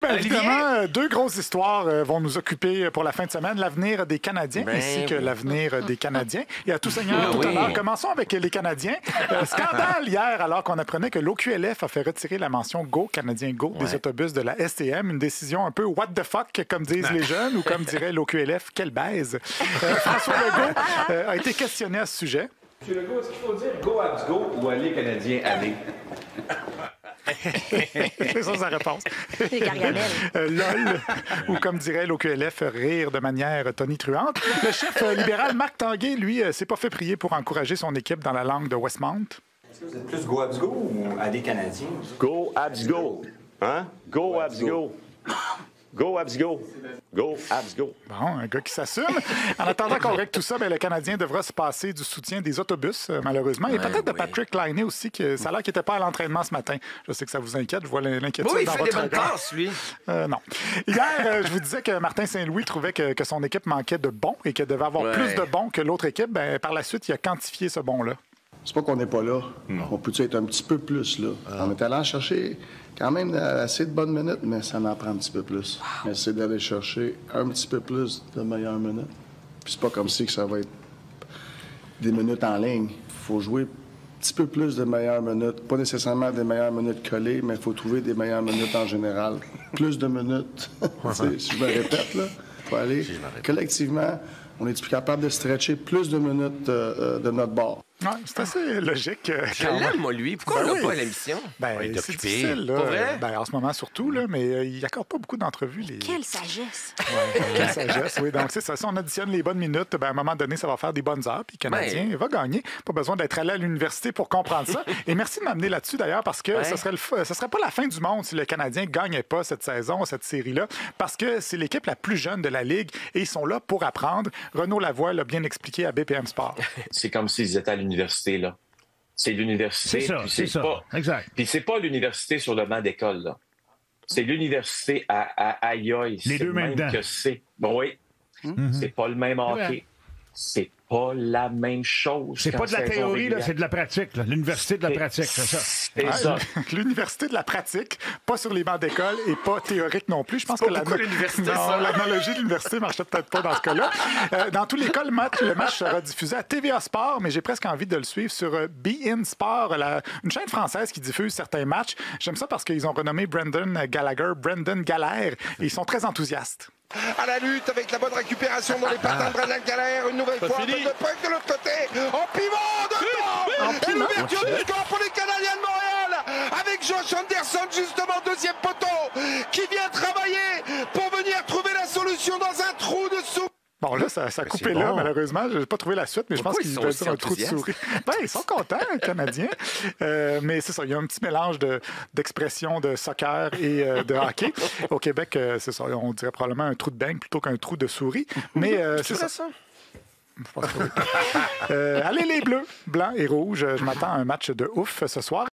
bien évidemment, deux grosses histoires vont nous occuper pour la fin de semaine. L'avenir des Canadiens ainsi que l'avenir des Canadiens. Et à tout seigneur, tout honneur. Commençons avec les Canadiens. Scandale hier, alors qu'on apprenait que l'OQLF a fait retirer la mention Go, Canadien Go, des autobus de la STM. Une décision un peu what the fuck, comme disent les jeunes, ou comme dirait l'OQLF, quelle baise. François Legault a été questionné à ce sujet. Monsieur Legault, est-ce qu'il faut dire Go Habs Go ou Allez Canadiens Allez? C'est ça sa réponse. C'est Gargamel. LOL, ou comme dirait l'OQLF, rire de manière tonitruante. Le chef libéral Marc Tanguay, lui, s'est pas fait prier pour encourager son équipe dans la langue de Westmount. Est-ce que vous êtes plus Go Habs Go ou Allez Canadiens? Go Habs Go. Hein? Go Habs Go. Go Habs Go. Go Habs Go. Bon, un gars qui s'assume. En attendant qu'on règle tout ça, le Canadien devra se passer du soutien des autobus, malheureusement. Et peut-être de Patrick Laine aussi, que ça a l'air qu'il n'était pas à l'entraînement ce matin. Je sais que ça vous inquiète, je vois l'inquiétude Oui, il dans fait votre des bonnes regard. passes, lui. Non. Hier, je vous disais que Martin Saint-Louis trouvait que son équipe manquait de bons et qu'elle devait avoir plus de bons que l'autre équipe. Par la suite, il a quantifié ce bon-là. C'est pas qu'on n'est pas là. On peut être un petit peu plus là. On est allé en chercher quand même assez de bonnes minutes, mais ça en prend un petit peu plus. Mais c'est d'aller chercher un petit peu plus de meilleures minutes. Puis c'est pas comme si que ça va être des minutes en ligne. Il faut jouer un petit peu plus de meilleures minutes. Pas nécessairement des meilleures minutes collées, mais il faut trouver des meilleures minutes en général. Plus de minutes. Si je me répète, là, il faut aller collectivement. On est plus capable de stretcher plus de minutes de notre bord. Ouais, c'est assez logique. Je l'aime, moi, lui. Pourquoi on l'a pas à l'émission? C'est difficile, là. Pas vrai? En ce moment, surtout, là, mais il n'accorde pas beaucoup d'entrevues. Quelle sagesse! Quelle sagesse, oui. Donc, c'est ça. Si on additionne les bonnes minutes, à un moment donné, ça va faire des bonnes heures. Puis le Canadien va gagner. Pas besoin d'être allé à l'université pour comprendre ça. Et merci de m'amener là-dessus, d'ailleurs, parce que ce serait pas la fin du monde si le Canadien ne gagnait pas cette saison, cette série-là, parce que c'est l'équipe la plus jeune de la Ligue et ils sont là pour apprendre. Renaud Lavoie l'a bien expliqué à BPM Sport. C'est comme s'ils étaient à l'université, là. C'est l'université. C'est ça. Exact. Puis c'est pas l'université sur le banc d'école, là. C'est l'université à aïe. Les deux mêmes dents. Que c'est. Bon, oui. C'est pas le même hockey. C'est pas la même chose. C'est pas de la théorie, là, c'est de la pratique. Là. L'université de la pratique, c'est ça. C'est ça. L'université de la pratique, pas sur les bancs d'école et pas théorique non plus. Je pense que l'analogie de l'université marchait peut-être pas dans ce cas-là. Dans tous les cas, le match sera diffusé à TVA Sport, mais j'ai presque envie de le suivre sur beIN Sport, une chaîne française qui diffuse certains matchs. J'aime ça parce qu'ils ont renommé Brendan Gallagher, et ils sont très enthousiastes. À la lutte avec la bonne récupération dans les patins de Brendan Gallagher, une nouvelle fois de puck de l'autre côté, en piment de et l'ouverture du score pour les Canadiens de Montréal avec Josh Anderson justement deuxième poteau qui vient travailler pour venir trouver la solution dans un trou de souris. Bon, là, ça a coupé là, malheureusement. Je n'ai pas trouvé la suite, mais je pense qu'ils veulent dire un trou de souris. Ils sont contents, les Canadiens. Mais c'est ça, il y a un petit mélange d'expressions de soccer et de hockey. Au Québec, c'est ça, on dirait probablement un trou de beigne plutôt qu'un trou de souris. Mais c'est ça. Allez, les Bleus, blancs et rouges. Je m'attends à un match de ouf ce soir.